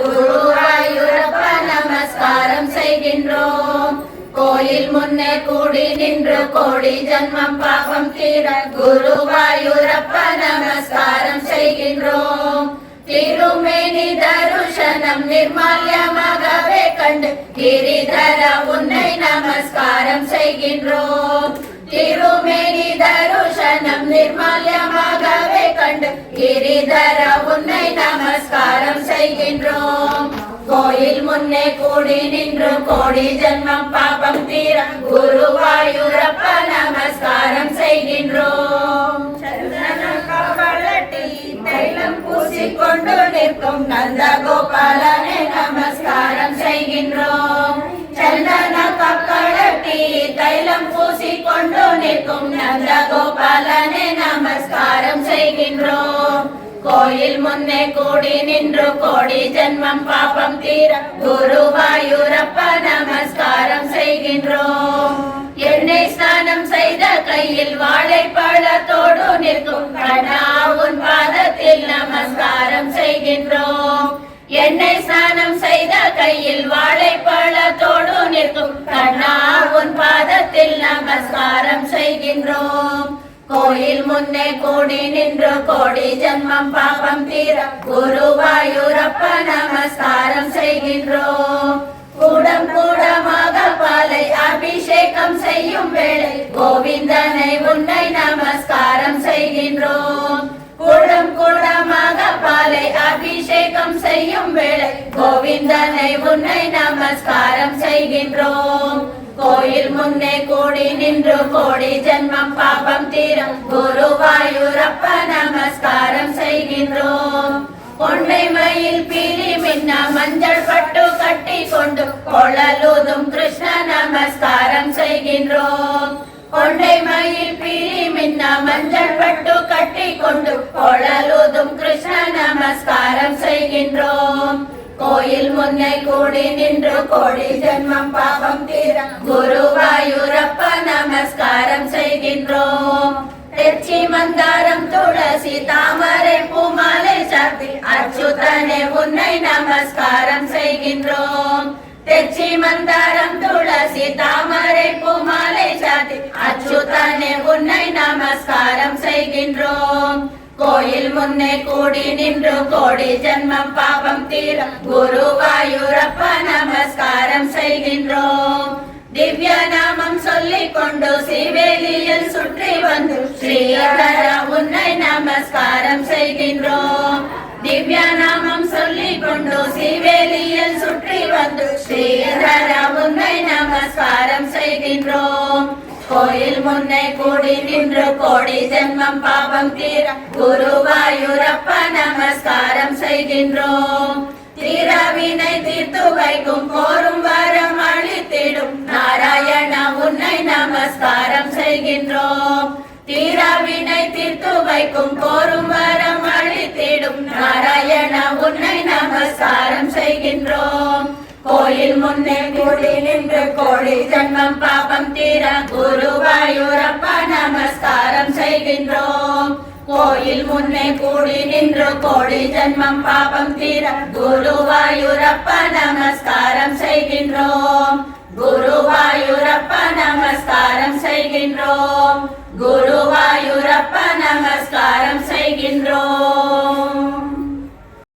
குருவாயூரப்ப நமஸ்காரம் செய்கின்றோம். கோயில் முன்னே கூடி நின்று கோடி ஜன்மம் பாபம் தீர குருவாயூரப்ப நமஸ்காரம் செய்கின்றோம். திருமேனி தருஷனம் நிர்மால்யமாகவே கண்டு கிரிதர உன்னை நமஸ்காரம் செய்கின்றோம். திருமேனி தருஷனம் நிர்மால்யமாகவே கண்டு கிரிதர உன்னை நமஸ்காரம் செய்கின்றோம். கோயில் முன்னே கூடி நின்று கோடி ஜன்மம் பாபம் தீர குருவாயூரப்ப நமஸ்காரம் செய்கின்றோம். தைலம் பூசிக்கொண்டு நிற்கும் நந்த கோபாலனே நமஸ்காரம் செய்கின்றோம். சந்தன கக்கழட்டி தைலம் பூசிக்கொண்டு நிற்கும் நந்த கோபாலனே நமஸ்காரம் செய்கின்றோம். கோயில் முன்னே கூடி நின்று கோடி ஜன்மம் பாபம் தீர குருவாயூரப்ப நமஸ்காரம் செய்கின்றோம். எண்ணெய் ஸ்நானம் செய்த கையில் வாழைப்பழத்தோடு நிற்கும் கண்ணா உன் பாதத்தில் நமஸ்காரம் செய்கின்றோம். எண்ணெய் ஸ்நானம் செய்த கையில் வாழைப்பழத்தோடு நிற்கும் கண்ணா உன் பாதத்தில் நமஸ்காரம் செய்கின்றோம். கோயில் முன்னே கூடி நின்று கோடி ஜன்மம் பாபம் தீர குருவாயூரப்ப நமஸ்காரம் செய்கின்றோம். கூடம் கூடமாக பாலை அபிஷேகம் செய்யும் வேளை கோவிந்தனை உன்னை நமஸ்காரம் செய்கின்றோம். கூடம் கூடமாக பாலை அபிஷேகம் செய்யும் வேளை கோவிந்தனை உன்னை நமஸ்காரம் செய்கின்றோம். கோயில் முன்னே கூடி நின்று கோடி ஜன்மம் பாபம் தீர குருவாயூரப்ப நமஸ்காரம் செய்கின்றோம். கொண்டை மயில் பீலி மின்ன மஞ்சள் பட்டு கட்டி கொண்டு கொழலூதும் கிருஷ்ண நமஸ்காரம் செய்கின்றோம். கொண்டை மயில் பீலி மின்ன மஞ்சள் பட்டு கட்டி கொண்டு கொழலூதும் கிருஷ்ண நமஸ்காரம் செய்கின்றோம். கோயில் முன்னே கூடி நின்று கோடி ஜன்மம் பாபம் தீர குருவாயூரப்ப நமஸ்காரம் செய்கின்றோம். தெச்சி மந்தாரம் துளசி தாமரை பூமாலை சாத்தி அச்சுதனே உன்னை நமஸ்காரம் செய்கின்றோம். தெச்சி மந்தாரம் துளசி தாமரை பூமாலை சாத்தி அச்சுதனே உன்னை நமஸ்காரம் செய்கின்றோம். கோயில் முன்னே கூடி நின்று கோடி ஜன்மம் பாபம் தீர குருவாயூரப்ப நமஸ்காரம் செய்கின்றோம். திவ்ய நாமம் சொல்லிக் கொண்டு ஸ்ரீவேலியில் சுற்றி வந்து ஸ்ரீதர உன்னை நமஸ்காரம் செய்கின்றோம். திவ்ய நாமம் சொல்லிக் கொண்டு ஸ்ரீவேலியில் சுற்றி வந்து ஸ்ரீதர உன்னை நமஸ்காரம் செய்கின்றோம். கோயில் முன்னே கூடி நின்று கோடி ஜன்மம் பாபம் தீர குருவாயூரப்ப நமஸ்காரம் செய்கின்றோம். தீராவினை தீர்த்து வைக்கும் கோரும் வரம் அளித்திடும் நாராயண உன்னை நமஸ்காரம் செய்கின்றோம். தீராவினை தீர்த்து வைக்கும் கோரும் வரம் அளித்திடும் நாராயண உன்னை நமஸ்காரம் செய்கின்றோம். கோயில் முன்னே கூடி நின்று கோடி ஜன்மம் பாபம் தீர குருவாயூரப்ப நமஸ்காரம் செய்கின்றோம். கோயில் முன்னே கூடி நின்று கோடி ஜன்மம் பாபம் தீர குருவாயூரப்ப நமஸ்காரம் செய்கின்றோம். குருவாயூரப்ப நமஸ்காரம் செய்கின்றோம். குருவாயூரப்ப நமஸ்காரம் செய்கின்றோம்.